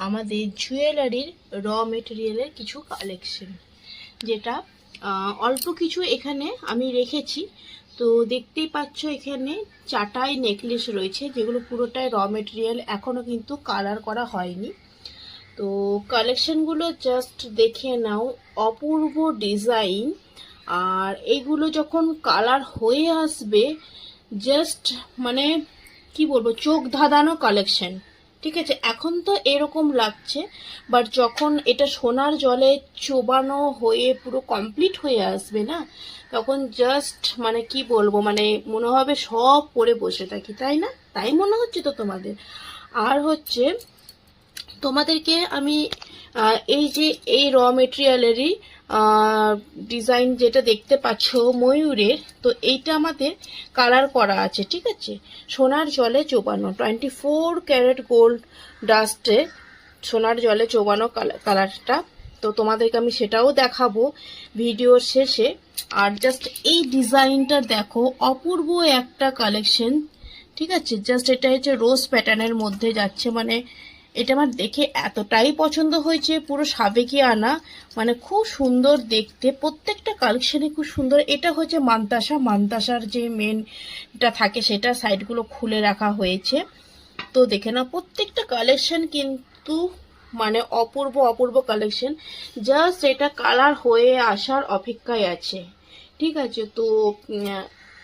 আমাদের জুয়েলারির র মেটেরিয়ালের কিছু কালেকশন, যেটা অল্প কিছু এখানে আমি রেখেছি। তো দেখতেই পাচ্ছ এখানে চাটাই নেকলেস রয়েছে, যেগুলো পুরোটাই র মেটেরিয়াল, এখনও কিন্তু কালার করা হয়নি। তো কালেকশনগুলো জাস্ট দেখে নাও, অপূর্ব ডিজাইন। আর এইগুলো যখন কালার হয়ে আসবে, জাস্ট মানে কি বলবো, চোখ ধাঁধানো কালেকশন। ঠিক আছে, এখন তো এরকম লাগছে, বাট যখন এটা সোনার জলে চোবানো হয়ে পুরো কমপ্লিট হয়ে আসবে না, তখন জাস্ট মানে কি বলবো, মানে মনে হবে সব পরে বসে থাকি, তাই না? তাই মনে হচ্ছে তো তোমাদের? আর হচ্ছে তোমাদেরকে আমি এই যে এই র মেটেরিয়ালেরই ডিজাইন যেটা দেখতে পাচ্ছ ময়ূরের, তো এইটা আমাদের কালার করা আছে। ঠিক আছে, সোনার জলে চোবানো 24 ক্যারেট গোল্ড ডাস্টে সোনার জলে চোবানো কালারটা। তো তোমাদেরকে আমি সেটাও দেখাবো ভিডিওর শেষে। আর জাস্ট এই ডিজাইনটা দেখো, অপূর্ব একটা কালেকশন। ঠিক আছে, জাস্ট এটা হচ্ছে রোজ প্যাটার্নের মধ্যে যাচ্ছে, মানে এটা আমার দেখে এতটাই পছন্দ হয়েছে, পুরো সাবেকি আনা, মানে খুব সুন্দর দেখতে, প্রত্যেকটা কালেকশনে খুব সুন্দর। এটা হচ্ছে মান্তাসার যে মেনটা থাকে সেটা সাইডগুলো খুলে রাখা হয়েছে। তো দেখে না, প্রত্যেকটা কালেকশন কিন্তু মানে অপূর্ব অপূর্ব কালেকশন, জাস্ট এটা কালার হয়ে আসার অপেক্ষায় আছে। ঠিক আছে, তো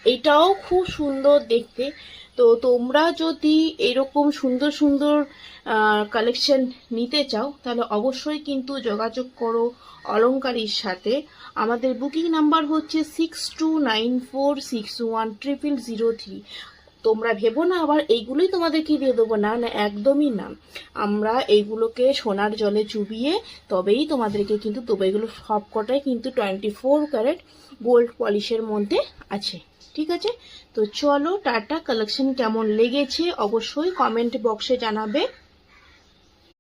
এটাও খুব সুন্দর দেখতে। তো তোমরা যদি এরকম সুন্দর সুন্দর কালেকশন নিতে চাও, তাহলে অবশ্যই কিন্তু যোগাযোগ করো অলংকারীর সাথে। আমাদের বুকিং নাম্বার হচ্ছে 6294610003। তোমরা ভেবো না আবার এইগুলোই তোমাদেরকে দিয়ে দেবো, না না, একদমই না। আমরা এইগুলোকে সোনার জলে চুবিয়ে তবেই তোমাদেরকে কিন্তু দেবো। এগুলো সবকটাই কিন্তু 24 ক্যারেট গোল্ড পলিশের মধ্যে আছে। ঠিক আছে, তো চলো টাটা। কালেকশন কেমন লেগেছে অবশ্যই কমেন্ট বক্সে জানাবে।